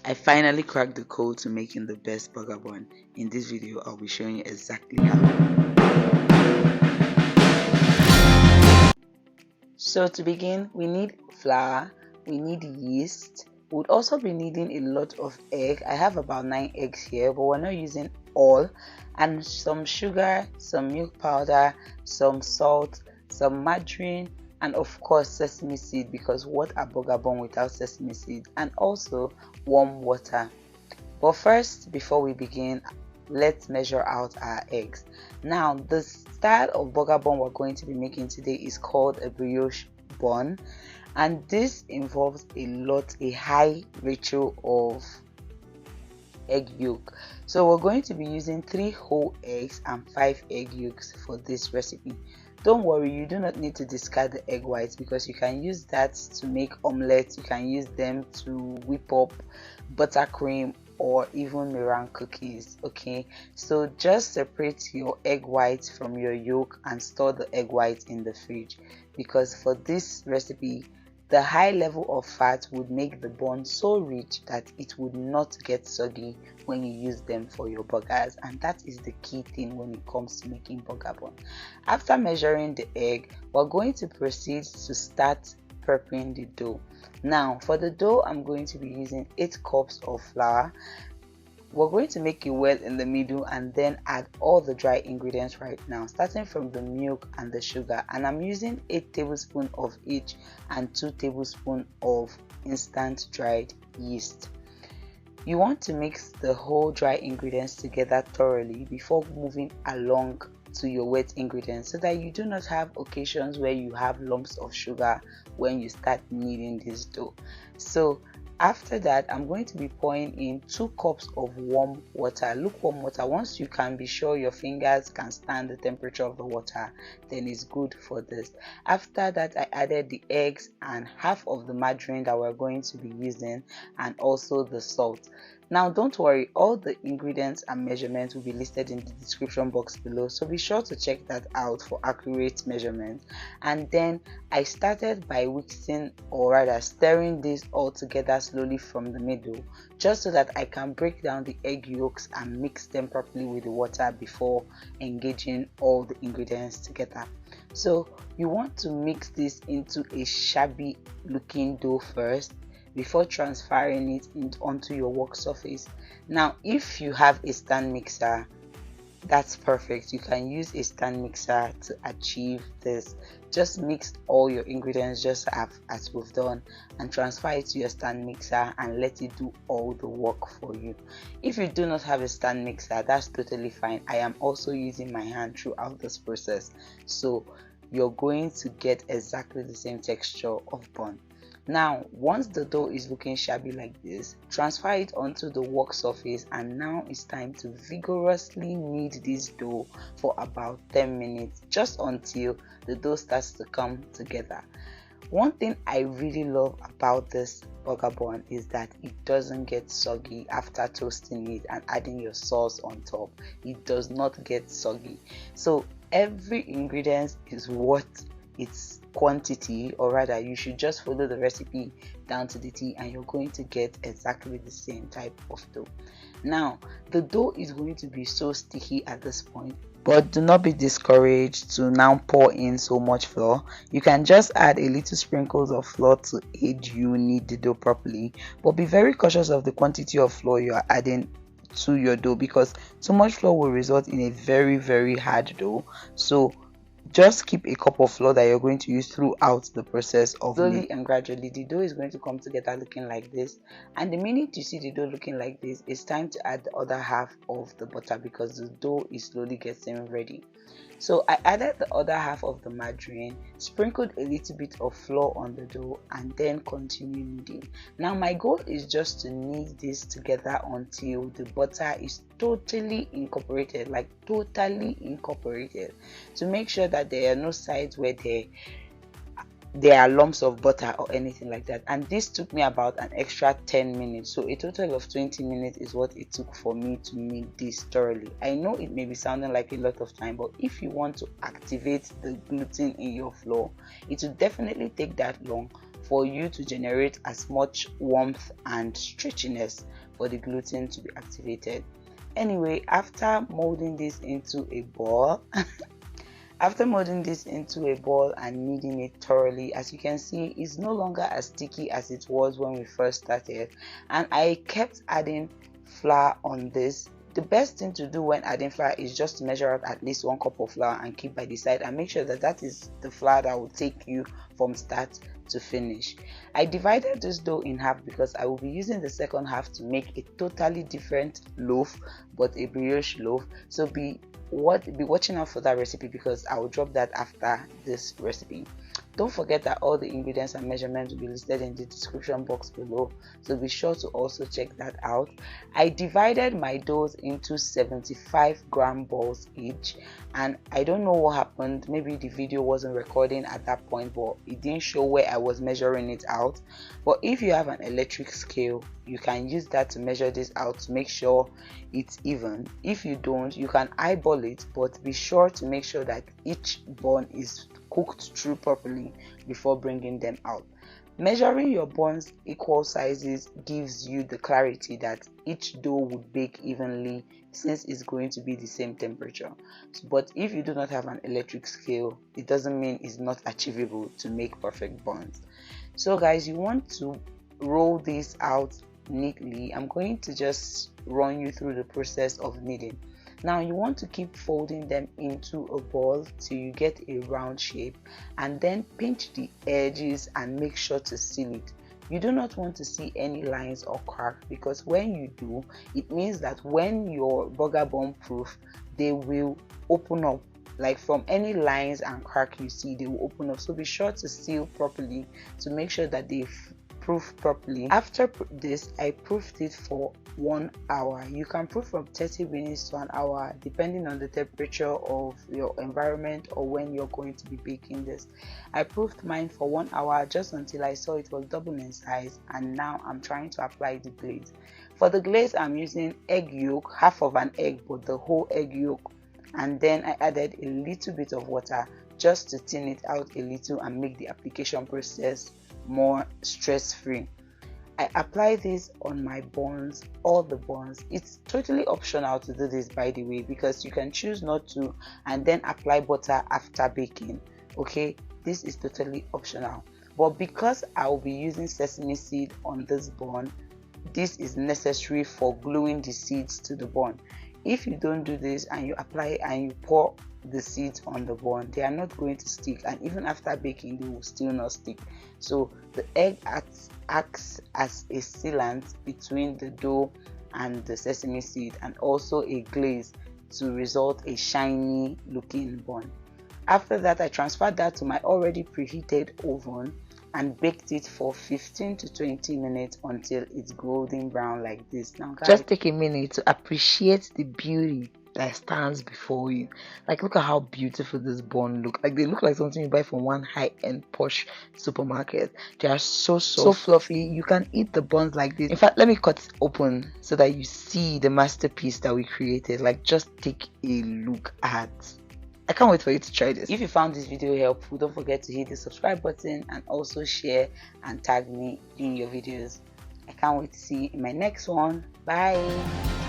I finally cracked the code to making the best burger bun. In this video, I'll be showing you exactly how. So to begin, we need flour, we need yeast. We'll also be needing a lot of egg. I have about 9 eggs here, but we're not using all. And some sugar, some milk powder, some salt, some margarine, and of course sesame seed, because what a burger bun without sesame seed, and also warm water. But first, before we begin, let's measure out our eggs. Now, the style of burger bun we're going to be making today is called a brioche bun, and this involves a high ratio of egg yolk. So we're going to be using 3 whole eggs and 5 egg yolks for this recipe. Don't worry, you do not need to discard the egg whites, because you can use that to make omelets, you can use them to whip up buttercream or even meringue cookies. Okay, so just separate your egg whites from your yolk and store the egg whites in the fridge, because for this recipe the high level of fat would make the bun so rich that it would not get soggy when you use them for your burgers, and that is the key thing when it comes to making burger bun. After measuring the egg, we're going to proceed to start prepping the dough. Now for the dough, I'm going to be using 8 cups of flour. We're going to make a well in the middle and then add all the dry ingredients right now, starting from the milk and the sugar, and I'm using 8 tablespoons of each and 2 tablespoons of instant dried yeast. You want to mix the whole dry ingredients together thoroughly before moving along to your wet ingredients, so that you do not have occasions where you have lumps of sugar when you start kneading this dough. So after that, I'm going to be pouring in 2 cups of warm water, lukewarm water. Once you can be sure your fingers can stand the temperature of the water, then it's good for this. After that, I added the eggs and half of the margarine that we're going to be using, and also the salt. Now don't worry, all the ingredients and measurements will be listed in the description box below, so be sure to check that out for accurate measurements. And then I started by whisking, or rather stirring this all together slowly from the middle, just so that I can break down the egg yolks and mix them properly with the water before engaging all the ingredients together. So you want to mix this into a shabby looking dough first before transferring it onto your work surface. Now if you have a stand mixer, that's perfect. You can use a stand mixer to achieve this. Just mix all your ingredients just as we've done, and transfer it to your stand mixer and let it do all the work for you. If you do not have a stand mixer, that's totally fine. I am also using my hand throughout this process, so you're going to get exactly the same texture of bun. Now once the dough is looking shabby like this, transfer it onto the work surface, and now it's time to vigorously knead this dough for about 10 minutes, just until the dough starts to come together. One thing I really love about this burger bun is that it doesn't get soggy after toasting it and adding your sauce on top. It does not get soggy. So every ingredient is worth its quantity, or rather you should just follow the recipe down to the T and you're going to get exactly the same type of dough. Now the dough is going to be so sticky at this point, but do not be discouraged to now pour in so much flour. You can just add a little sprinkles of flour to aid you knead the dough properly, but be very cautious of the quantity of flour you are adding to your dough, because too much flour will result in a very hard dough. So just keep a cup of flour that you're going to use throughout the process of slowly and gradually the dough is going to come together looking like this. And the minute you see the dough looking like this, it's time to add the other half of the butter, because the dough is slowly getting ready. So I added the other half of the margarine, sprinkled a little bit of flour on the dough, and then continue kneading. Now my goal is just to knead this together until the butter is totally incorporated, like totally incorporated, to make sure that there are no sides where there are lumps of butter or anything like that. And this took me about an extra 10 minutes, so a total of 20 minutes is what it took for me to make this thoroughly. I know it may be sounding like a lot of time, but if you want to activate the gluten in your flour, it will definitely take that long for you to generate as much warmth and stretchiness for the gluten to be activated. Anyway, after molding this into a ball and kneading it thoroughly, as you can see, it's no longer as sticky as it was when we first started, and I kept adding flour on this. The best thing to do when adding flour is just to measure out at least 1 cup of flour and keep by the side, and make sure that that is the flour that will take you from start to finish. I divided this dough in half because I will be using the second half to make a totally different loaf, but a brioche loaf. So be watching out for that recipe, because I will drop that after this recipe. Don't forget that all the ingredients and measurements will be listed in the description box below, so be sure to also check that out. I divided my doughs into 75-gram balls each, and I don't know what happened. Maybe the video wasn't recording at that point, but it didn't show where I was measuring it out. But if you have an electric scale, you can use that to measure this out to make sure it's even. If you don't, you can eyeball it, but be sure to make sure that each bun is cooked through properly before bringing them out. Measuring your buns equal sizes gives you the clarity that each dough would bake evenly, since it's going to be the same temperature. But if you do not have an electric scale, it doesn't mean it's not achievable to make perfect buns. So guys, you want to roll this out neatly. I'm going to just run you through the process of kneading. Now you want to keep folding them into a ball till you get a round shape, and then pinch the edges and make sure to seal it. You do not want to see any lines or crack, because when you do, it means that when your burger bun proof, they will open up. Like from any lines and crack you see, they will open up. So be sure to seal properly to make sure that they proof properly. After this, I proofed it for 1 hour. You can proof from 30 minutes to an hour depending on the temperature of your environment or when you're going to be baking this. I proofed mine for 1 hour just until I saw it was double in size, and now I'm trying to apply the glaze. For the glaze, I'm using egg yolk, half of an egg, but the whole egg yolk, and then I added a little bit of water just to thin it out a little and make the application process more stress-free. I apply this on my buns, all the buns. It's totally optional to do this, by the way, because you can choose not to and then apply butter after baking. Okay, this is totally optional, but because I will be using sesame seed on this bun, this is necessary for gluing the seeds to the bun. If you don't do this and you apply and you pour the seeds on the bun, they are not going to stick, and even after baking they will still not stick. So the egg acts as a sealant between the dough and the sesame seed, and also a glaze to result a shiny looking bun. After that, I transferred that to my already preheated oven and baked it for 15 to 20 minutes until it's golden brown like this. Now guys, just take a minute to appreciate the beauty that stands before you. Like, look at how beautiful this bun look. Like, they look like something you buy from one high-end posh supermarket. They are so fluffy. You can eat the buns like this. In fact, let me cut it open so that you see the masterpiece that we created. Like, just take a look at. I can't wait for you to try this. If you found this video helpful, don't forget to hit the subscribe button and also share and tag me in your videos. I can't wait to see you in my next one. Bye.